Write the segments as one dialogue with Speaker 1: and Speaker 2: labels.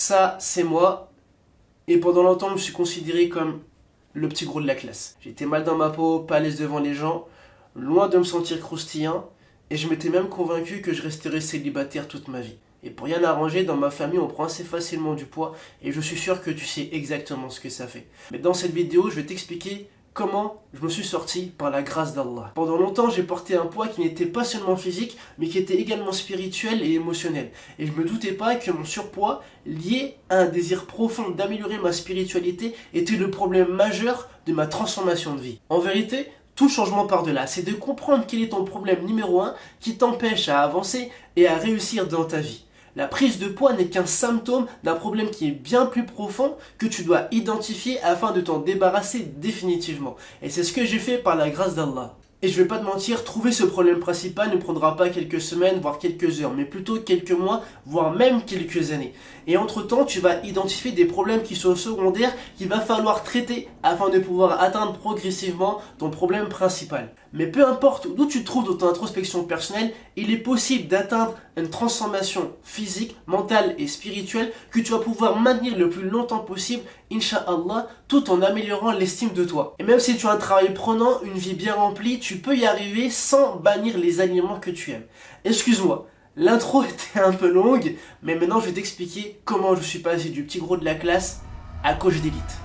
Speaker 1: Ça, c'est moi. Et pendant longtemps, je me suis considéré comme le petit gros de la classe. J'étais mal dans ma peau, pas à l'aise devant les gens, loin de me sentir croustillant. Et je m'étais même convaincu que je resterais célibataire toute ma vie. Et pour rien arranger, dans ma famille, on prend assez facilement du poids. Et je suis sûr que tu sais exactement ce que ça fait. Mais dans cette vidéo, je vais t'expliquer comment je me suis sorti par la grâce d'Allah. Pendant longtemps, j'ai porté un poids qui n'était pas seulement physique, mais qui était également spirituel et émotionnel. Et je me doutais pas que mon surpoids, lié à un désir profond d'améliorer ma spiritualité, était le problème majeur de ma transformation de vie. En vérité, tout changement par-delà, c'est de comprendre quel est ton problème numéro 1 qui t'empêche à avancer et à réussir dans ta vie. La prise de poids n'est qu'un symptôme d'un problème qui est bien plus profond que tu dois identifier afin de t'en débarrasser définitivement. Et c'est ce que j'ai fait par la grâce d'Allah. Et je vais pas te mentir, trouver ce problème principal ne prendra pas quelques semaines, voire quelques heures, mais plutôt quelques mois, voire même quelques années. Et entre-temps, tu vas identifier des problèmes qui sont secondaires qu'il va falloir traiter afin de pouvoir atteindre progressivement ton problème principal. Mais peu importe d'où tu te trouves dans ton introspection personnelle, il est possible d'atteindre une transformation physique, mentale et spirituelle que tu vas pouvoir maintenir le plus longtemps possible, Inch'Allah, tout en améliorant l'estime de toi. Et même si tu as un travail prenant, une vie bien remplie, tu peux y arriver sans bannir les aliments que tu aimes. Excuse-moi, l'intro était un peu longue, mais maintenant je vais t'expliquer comment je suis passé du petit gros de la classe à coach d'élite.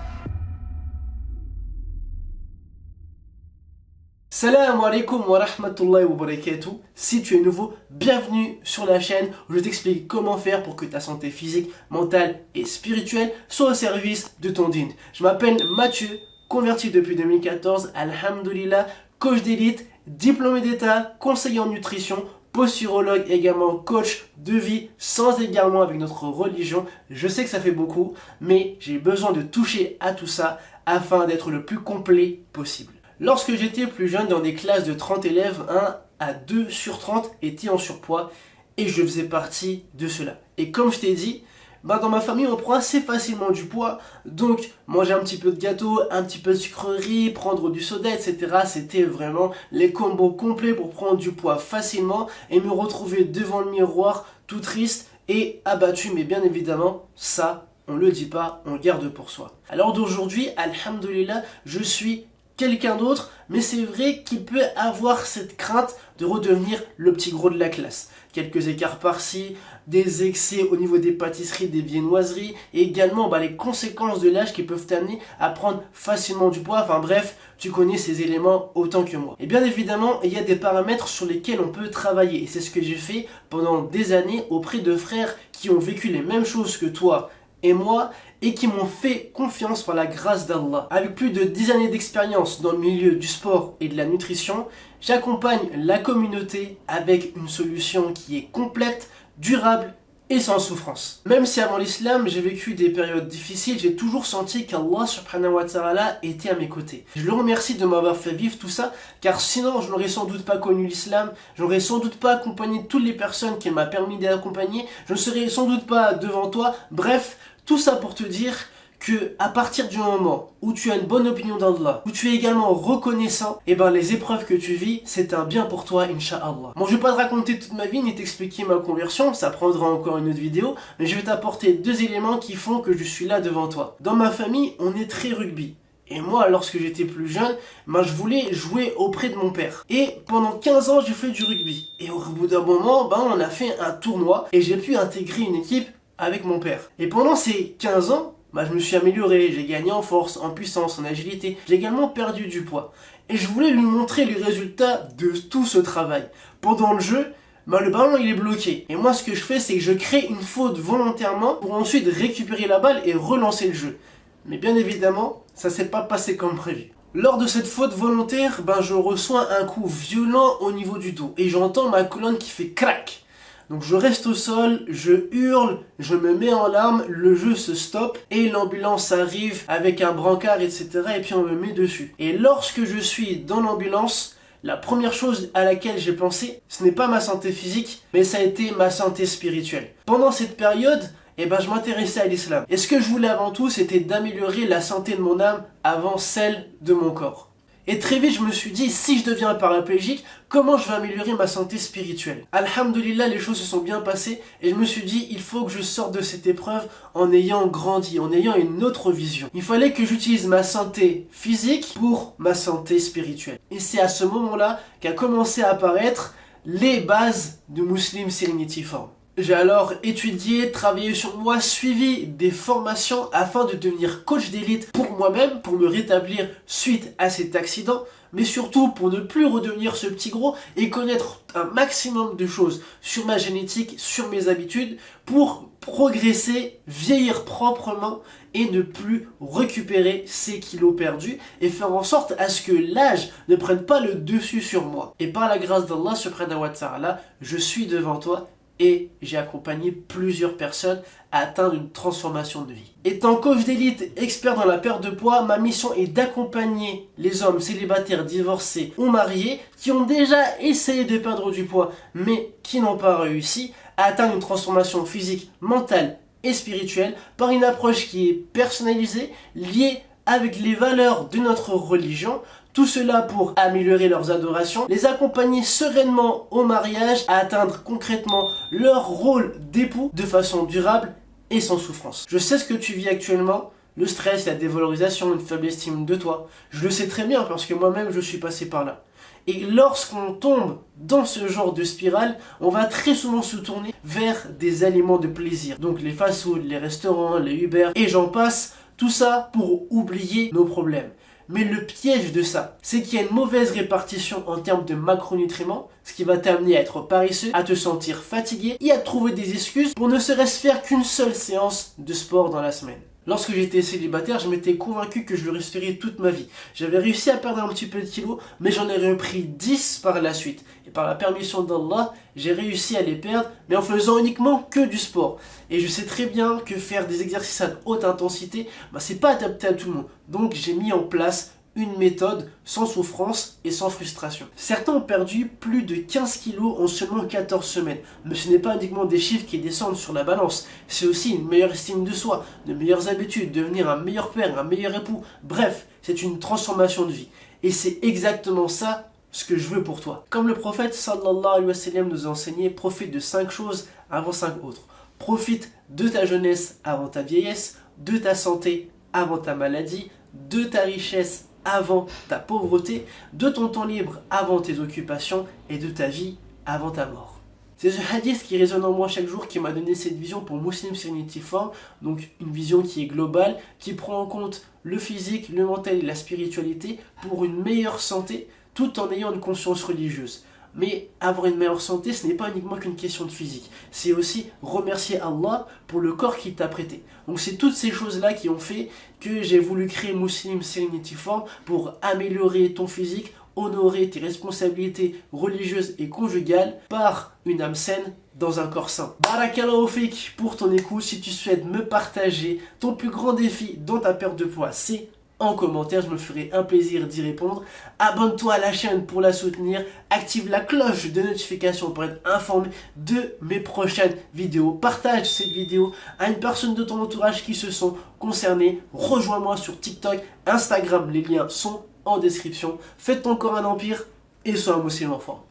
Speaker 1: Salam alaikum wa rahmatullahi wa barakatuh. Si tu es nouveau, bienvenue sur la chaîne où je t'explique comment faire pour que ta santé physique, mentale et spirituelle soit au service de ton dîn. Je m'appelle Mathieu, converti depuis 2014, alhamdoulilah, coach d'élite, diplômé d'état, conseiller en nutrition, posturologue, également coach de vie, sans égarement avec notre religion. Je sais que ça fait beaucoup, mais j'ai besoin de toucher à tout ça afin d'être le plus complet possible. Lorsque j'étais plus jeune, dans des classes de 30 élèves, 1 à 2 sur 30 étaient en surpoids et je faisais partie de cela. Et comme je t'ai dit, dans ma famille on prend assez facilement du poids, donc manger un petit peu de gâteau, un petit peu de sucrerie, prendre du soda, etc. C'était vraiment les combos complets pour prendre du poids facilement et me retrouver devant le miroir tout triste et abattu. Mais bien évidemment, ça, on le dit pas, on le garde pour soi. Alors d'aujourd'hui, alhamdoulilah, je suis quelqu'un d'autre, mais c'est vrai qu'il peut avoir cette crainte de redevenir le petit gros de la classe. Quelques écarts par-ci, des excès au niveau des pâtisseries, des viennoiseries, et également les conséquences de l'âge qui peuvent t'amener à prendre facilement du poids. Enfin bref, tu connais ces éléments autant que moi. Et bien évidemment, il y a des paramètres sur lesquels on peut travailler, et c'est ce que j'ai fait pendant des années auprès de frères qui ont vécu les mêmes choses que toi et moi, et qui m'ont fait confiance par la grâce d'Allah. Avec plus de 10 années d'expérience dans le milieu du sport et de la nutrition, j'accompagne la communauté avec une solution qui est complète, durable et sans souffrance. Même si avant l'islam, j'ai vécu des périodes difficiles, j'ai toujours senti qu'Allah subhanahu wa ta'ala était à mes côtés. Je le remercie de m'avoir fait vivre tout ça, car sinon je n'aurais sans doute pas connu l'islam, je n'aurais sans doute pas accompagné toutes les personnes qu'il m'a permis d'accompagner, je ne serais sans doute pas devant toi. Bref, tout ça pour te dire que à partir du moment où tu as une bonne opinion d'Allah, où tu es également reconnaissant, et les épreuves que tu vis, c'est un bien pour toi, Inch'Allah. Bon, je vais pas te raconter toute ma vie, ni t'expliquer ma conversion, ça prendra encore une autre vidéo, mais je vais t'apporter 2 éléments qui font que je suis là devant toi. Dans ma famille, on est très rugby. Et moi, lorsque j'étais plus jeune, je voulais jouer auprès de mon père. Et pendant 15 ans, j'ai fait du rugby. Et au bout d'un moment, on a fait un tournoi, et j'ai pu intégrer une équipe avec mon père. Et pendant ces 15 ans, je me suis amélioré, j'ai gagné en force, en puissance, en agilité, j'ai également perdu du poids. Et je voulais lui montrer les résultats de tout ce travail. Pendant le jeu, le ballon il est bloqué. Et moi ce que je fais, c'est que je crée une faute volontairement pour ensuite récupérer la balle et relancer le jeu. Mais bien évidemment, ça s'est pas passé comme prévu. Lors de cette faute volontaire, je reçois un coup violent au niveau du dos. Et j'entends ma colonne qui fait crac. Donc je reste au sol, je hurle, je me mets en larmes, le jeu se stoppe et l'ambulance arrive avec un brancard, etc. et puis on me met dessus. Et lorsque je suis dans l'ambulance, la première chose à laquelle j'ai pensé, ce n'est pas ma santé physique, mais ça a été ma santé spirituelle. Pendant cette période, je m'intéressais à l'islam. Et ce que je voulais avant tout, c'était d'améliorer la santé de mon âme avant celle de mon corps. Et très vite, je me suis dit, si je deviens paraplégique, comment je vais améliorer ma santé spirituelle? Alhamdulillah, les choses se sont bien passées et je me suis dit, il faut que je sorte de cette épreuve en ayant grandi, en ayant une autre vision. Il fallait que j'utilise ma santé physique pour ma santé spirituelle. Et c'est à ce moment-là qu'a commencé à apparaître les bases de Muslim Serenity Form. J'ai alors étudié, travaillé sur moi, suivi des formations afin de devenir coach d'élite pour moi-même, pour me rétablir suite à cet accident, mais surtout pour ne plus redevenir ce petit gros et connaître un maximum de choses sur ma génétique, sur mes habitudes, pour progresser, vieillir proprement et ne plus récupérer ces kilos perdus et faire en sorte à ce que l'âge ne prenne pas le dessus sur moi. Et par la grâce d'Allah subhanahu wa ta'ala, je suis devant toi et j'ai accompagné plusieurs personnes à atteindre une transformation de vie. Étant coach d'élite, expert dans la perte de poids, ma mission est d'accompagner les hommes célibataires, divorcés ou mariés qui ont déjà essayé de perdre du poids mais qui n'ont pas réussi à atteindre une transformation physique, mentale et spirituelle par une approche qui est personnalisée, liée avec les valeurs de notre religion. Tout cela pour améliorer leurs adorations, les accompagner sereinement au mariage, à atteindre concrètement leur rôle d'époux de façon durable et sans souffrance. Je sais ce que tu vis actuellement, le stress, la dévalorisation, une faible estime de toi. Je le sais très bien parce que moi-même je suis passé par là. Et lorsqu'on tombe dans ce genre de spirale, on va très souvent se tourner vers des aliments de plaisir. Donc les fast-food, les restaurants, les Uber et j'en passe, tout ça pour oublier nos problèmes. Mais le piège de ça, c'est qu'il y a une mauvaise répartition en termes de macronutriments, ce qui va t'amener à être paresseux, à te sentir fatigué et à trouver des excuses pour ne serait-ce faire qu'une seule séance de sport dans la semaine. Lorsque j'étais célibataire, je m'étais convaincu que je le resterais toute ma vie. J'avais réussi à perdre un petit peu de kilos, mais j'en ai repris 10 par la suite. Et par la permission d'Allah, j'ai réussi à les perdre, mais en faisant uniquement que du sport. Et je sais très bien que faire des exercices à haute intensité, c'est pas adapté à tout le monde. Donc j'ai mis en place une méthode sans souffrance et sans frustration. Certains ont perdu plus de 15 kilos en seulement 14 semaines. Mais ce n'est pas uniquement des chiffres qui descendent sur la balance. C'est aussi une meilleure estime de soi, de meilleures habitudes, devenir un meilleur père, un meilleur époux. Bref, c'est une transformation de vie. Et c'est exactement ça ce que je veux pour toi. Comme le prophète sallallahu alayhi wa sallam nous a enseigné, profite de 5 choses avant 5 autres. Profite de ta jeunesse avant ta vieillesse, de ta santé avant ta maladie, de ta richesse avant ta pauvreté, de ton temps libre avant tes occupations et de ta vie avant ta mort. C'est ce hadith qui résonne en moi chaque jour qui m'a donné cette vision pour Muslim Serenity Form, donc une vision qui est globale, qui prend en compte le physique, le mental et la spiritualité pour une meilleure santé tout en ayant une conscience religieuse. Mais avoir une meilleure santé, ce n'est pas uniquement qu'une question de physique. C'est aussi remercier Allah pour le corps qu'il t'a prêté. Donc c'est toutes ces choses-là qui ont fait que j'ai voulu créer Muslim Serenity Form pour améliorer ton physique, honorer tes responsabilités religieuses et conjugales par une âme saine dans un corps sain. Barakallahu fik pour ton écoute. Si tu souhaites me partager ton plus grand défi dans ta perte de poids, c'est en commentaire, je me ferai un plaisir d'y répondre. Abonne-toi à la chaîne pour la soutenir, active la cloche de notification pour être informé de mes prochaines vidéos. Partage cette vidéo à une personne de ton entourage qui se sont concernés. Rejoins-moi sur TikTok, Instagram, les liens sont en description. Fais de ton corps un empire et sois un musulman fort.